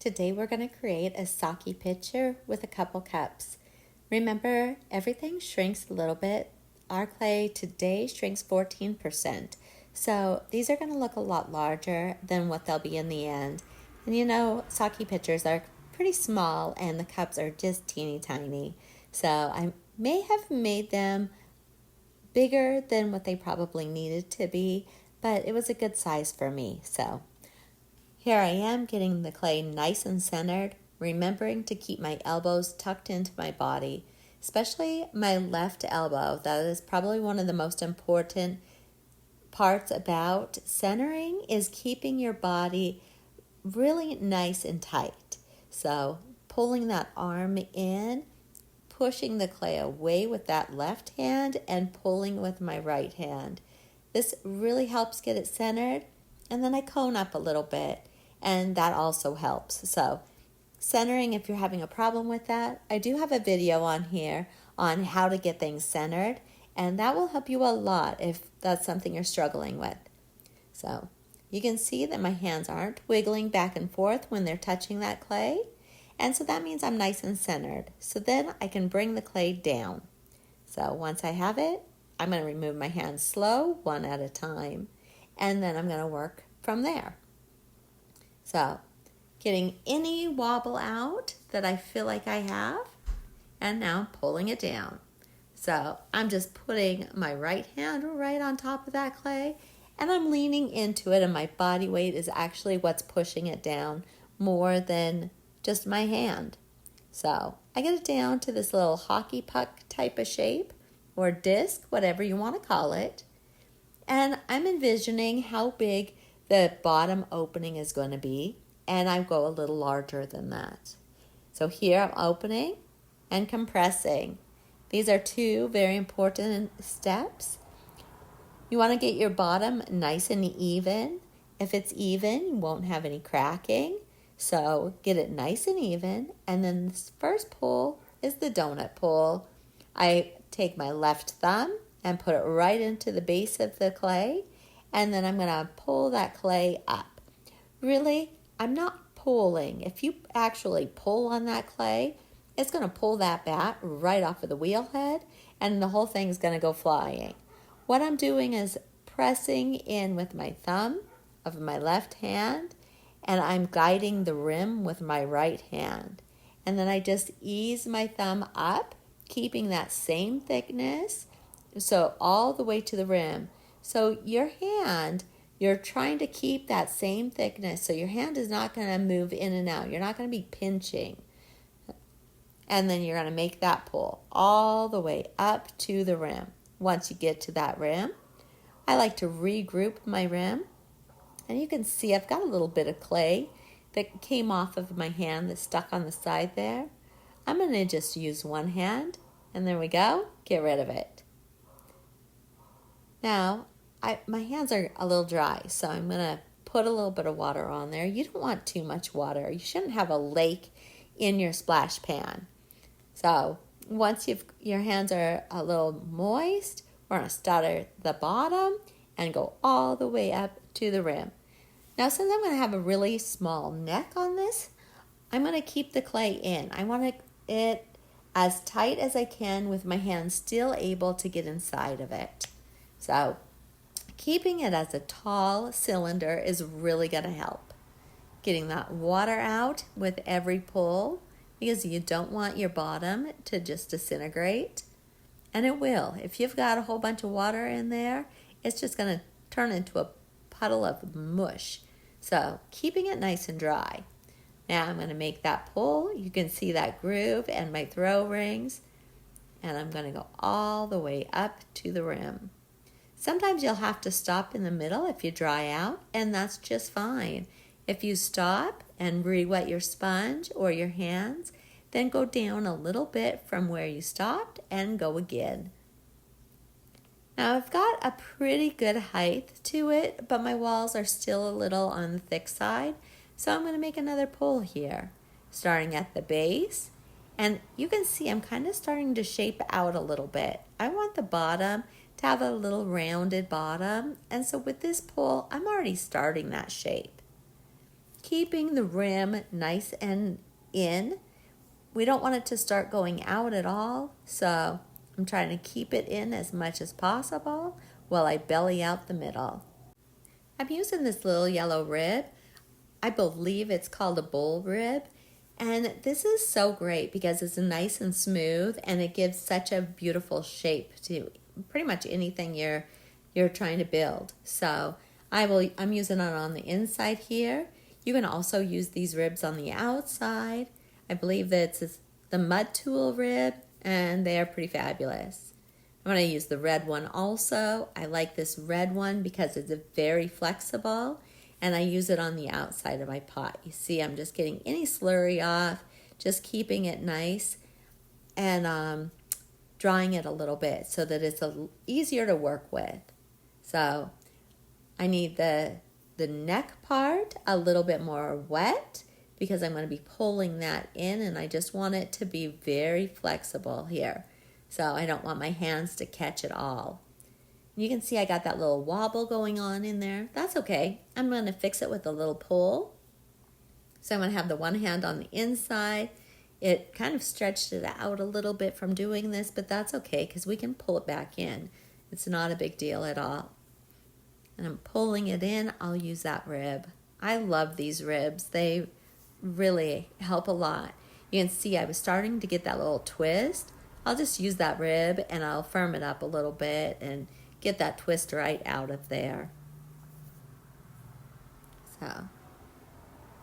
Today we're going to create a sake pitcher with a couple cups. Remember, everything shrinks a little bit. Our clay today shrinks 14%. So these are going to look a lot larger than what they'll be in the end. And you know, sake pitchers are pretty small and the cups are just teeny tiny. So I may have made them bigger than what they probably needed to be, but it was a good size for me. So here I am getting the clay nice and centered, remembering to keep my elbows tucked into my body, especially my left elbow. That is probably one of the most important parts about centering, is keeping your body really nice and tight. So pulling that arm in, pushing the clay away with that left hand, and pulling with my right hand. This really helps get it centered. And then I cone up a little bit, and that also helps. So centering, if you're having a problem with that, I do have a video on here on how to get things centered, and that will help you a lot if that's something you're struggling with. So you can see that my hands aren't wiggling back and forth when they're touching that clay, and so that means I'm nice and centered. So then I can bring the clay down. So once I have it, I'm going to remove my hands slow, one at a time, and then I'm going to work from there. So getting any wobble out that I feel like I have, and now pulling it down. So I'm just putting my right hand right on top of that clay, and I'm leaning into it, and my body weight is actually what's pushing it down more than just my hand. So I get it down to this little hockey puck type of shape, or disc, whatever you want to call it. And I'm envisioning how big the bottom opening is going to be, and I go a little larger than that. So here I'm opening and compressing. These are two very important steps. You want to get your bottom nice and even. If it's even, you won't have any cracking. So get it nice and even. And then this first pull is the donut pull. I take my left thumb and put it right into the base of the clay, and then I'm going to pull that clay up. Really, I'm not pulling. If you actually pull on that clay, it's going to pull that bat right off of the wheel head, and the whole thing's going to go flying. What I'm doing is pressing in with my thumb of my left hand, and I'm guiding the rim with my right hand. And then I just ease my thumb up, keeping that same thickness, so all the way to the rim. So your hand, you're trying to keep that same thickness, so your hand is not going to move in and out. You're not going to be pinching. And then you're going to make that pull all the way up to the rim. Once you get to that rim, I like to regroup my rim. And you can see I've got a little bit of clay that came off of my hand that's stuck on the side there. I'm going to just use one hand, and there we go. Get rid of it. Now, my hands are a little dry, so I'm going to put a little bit of water on there. You don't want too much water. You shouldn't have a lake in your splash pan. So once your hands are a little moist, we're going to start at the bottom and go all the way up to the rim. Now, since I'm going to have a really small neck on this, I'm going to keep the clay in. I want it as tight as I can with my hands still able to get inside of it. So keeping it as a tall cylinder is really going to help. Getting that water out with every pull, because you don't want your bottom to just disintegrate. And it will. If you've got a whole bunch of water in there, it's just going to turn into a puddle of mush. So keeping it nice and dry. Now I'm going to make that pull. You can see that groove and my throw rings. And I'm going to go all the way up to the rim. Sometimes you'll have to stop in the middle if you dry out, and that's just fine. If you stop and re-wet your sponge or your hands, then go down a little bit from where you stopped and go again. Now I've got a pretty good height to it, but my walls are still a little on the thick side, so I'm going to make another pull here, starting at the base. And you can see I'm kind of starting to shape out a little bit. I want the bottom to have a little rounded bottom, and so with this pull, I'm already starting that shape. keeping the rim nice and in. We don't want it to start going out at all, so I'm trying to keep it in as much as possible while I belly out the middle. I'm using this little yellow rib. I believe it's called a bull rib. And this is so great because it's nice and smooth and it gives such a beautiful shape to pretty much anything you're trying to build. So I'm using it on the inside here. You can also use these ribs on the outside. I believe that it's the mud tool rib and they are pretty fabulous. I'm going to use the red one also. I like this red one because it's very flexible. And I use it on the outside of my pot. You see, I'm just getting any slurry off, just keeping it nice and drying it a little bit so that it's easier to work with. So I need the neck part a little bit more wet because I'm going to be pulling that in and I just want it to be very flexible here. So I don't want my hands to catch it all. You can see I got that little wobble going on in there. That's okay. I'm going to fix it with a little pull. So I'm going to have the one hand on the inside. It kind of stretched it out a little bit from doing this, but that's okay because we can pull it back in. It's not a big deal at all. And I'm pulling it in. I'll use that rib. I love these ribs. They really help a lot. You can see I was starting to get that little twist. I'll just use that rib and I'll firm it up a little bit and get that twist right out of there. So,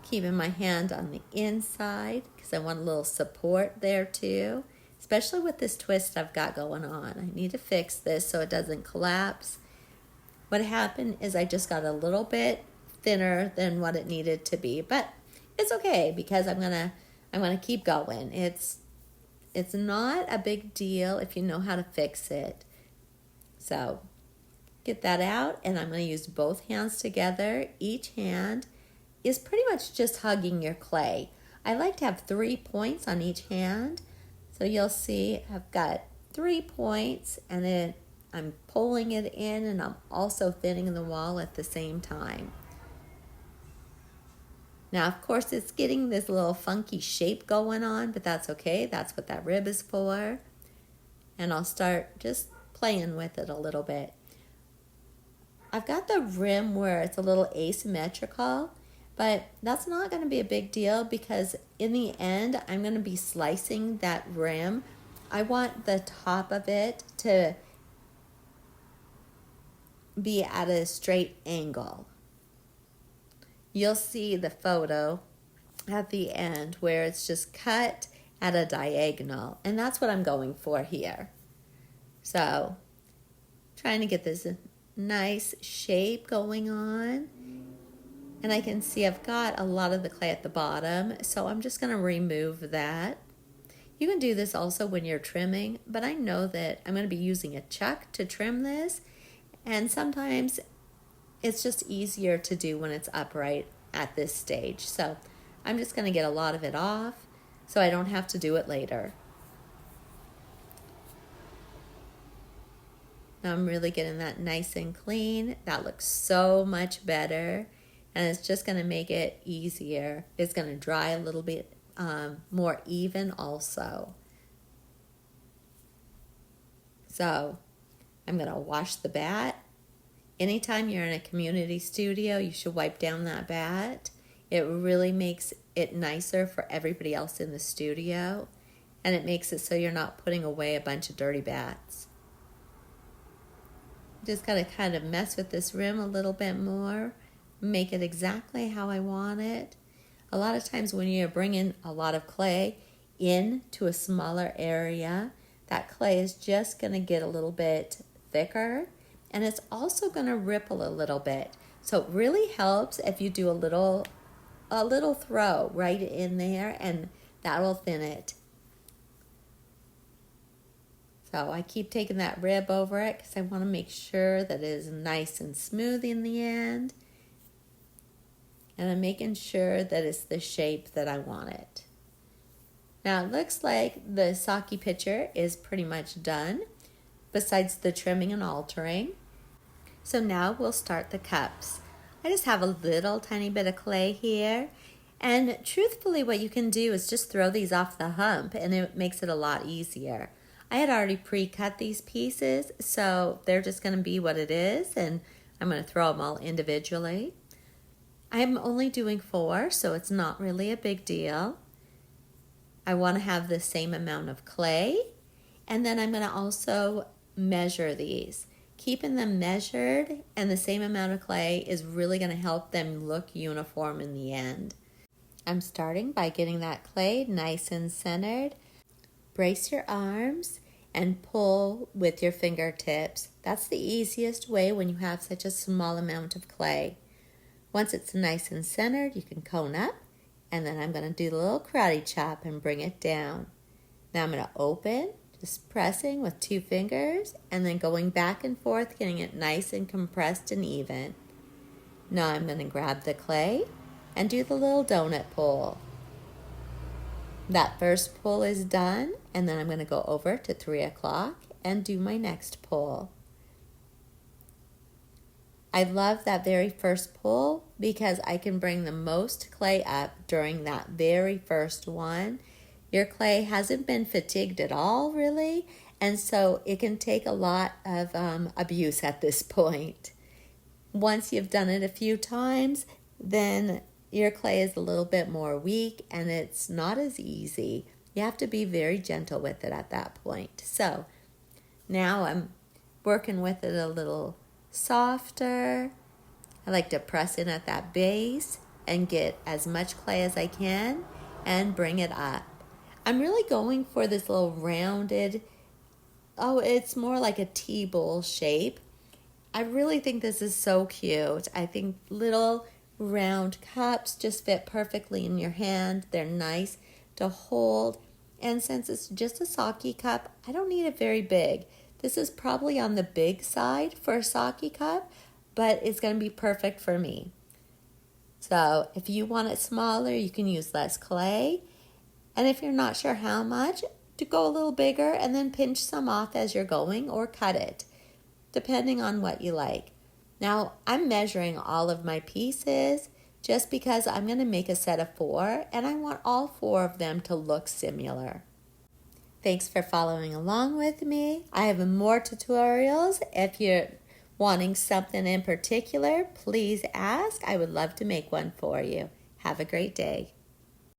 keeping my hand on the inside because I want a little support there too, especially with this twist I've got going on. I need to fix this so it doesn't collapse. What happened is I just got a little bit thinner than what it needed to be, but it's okay because I'm gonna keep going. It's not a big deal if you know how to fix it. So get that out and I'm going to use both hands together. Each hand is pretty much just hugging your clay. I like to have 3 points on each hand. So you'll see I've got 3 points and then I'm pulling it in and I'm also thinning the wall at the same time. Now, of course, it's getting this little funky shape going on, but that's okay. That's what that rib is for. And I'll start just playing with it a little bit. I've got the rim where it's a little asymmetrical, but that's not going to be a big deal because in the end, I'm going to be slicing that rim. I want the top of it to be at a straight angle. You'll see the photo at the end where it's just cut at a diagonal, and that's what I'm going for here. So, trying to get this nice shape going on. And I can see I've got a lot of the clay at the bottom, so I'm just going to remove that. You can do this also when you're trimming, but I know that I'm going to be using a chuck to trim this, and sometimes it's just easier to do when it's upright at this stage. So I'm just going to get a lot of it off so I don't have to do it later. Now I'm really getting that nice and clean. That looks so much better. And it's just going to make it easier. It's going to dry a little bit more even also. So I'm going to wash the bat. Anytime you're in a community studio, you should wipe down that bat. It really makes it nicer for everybody else in the studio. And it makes it so you're not putting away a bunch of dirty bats. Just got to kind of mess with this rim a little bit more. Make it exactly how I want it. A lot of times when you're bringing a lot of clay into a smaller area, that clay is just going to get a little bit thicker, and it's also going to ripple a little bit. So it really helps if you do a little throw right in there, and that will thin it. So I keep taking that rib over it because I want to make sure that it is nice and smooth in the end. And I'm making sure that it's the shape that I want it. Now it looks like the sake pitcher is pretty much done, besides the trimming and altering. So now we'll start the cups. I just have a little tiny bit of clay here. And truthfully, what you can do is just throw these off the hump and it makes it a lot easier. I had already pre-cut these pieces, so they're just going to be what it is, and I'm going to throw them all individually. I'm only doing 4, so it's not really a big deal. I want to have the same amount of clay, and then I'm going to also measure these. Keeping them measured and the same amount of clay is really going to help them look uniform in the end. I'm starting by getting that clay nice and centered. Brace your arms and pull with your fingertips. That's the easiest way when you have such a small amount of clay. Once it's nice and centered, you can cone up, and then I'm going to do the little karate chop and bring it down. Now I'm going to open, just pressing with 2 fingers, and then going back and forth, getting it nice and compressed and even. Now I'm going to grab the clay and do the little donut pull. That first pull is done, and then I'm going to go over to 3 o'clock and do my next pull. I love that very first pull because I can bring the most clay up during that very first one. Your clay hasn't been fatigued at all, really, and so it can take a lot of abuse at this point. Once you've done it a few times, then your clay is a little bit more weak and it's not as easy. You have to be very gentle with it at that point. So now I'm working with it a little softer. I like to press in at that base and get as much clay as I can and bring it up. I'm really going for this little rounded, it's more like a T-bowl shape. I really think this is so cute. I think little round cups just fit perfectly in your hand. They're nice to hold. And since it's just a sake cup, I don't need it very big. This is probably on the big side for a sake cup, but it's going to be perfect for me. So if you want it smaller, you can use less clay. And if you're not sure how much, to go a little bigger and then pinch some off as you're going or cut it, depending on what you like. Now, I'm measuring all of my pieces just because I'm going to make a set of 4 and I want all 4 of them to look similar. Thanks for following along with me. I have more tutorials. If you're wanting something in particular, please ask. I would love to make one for you. Have a great day.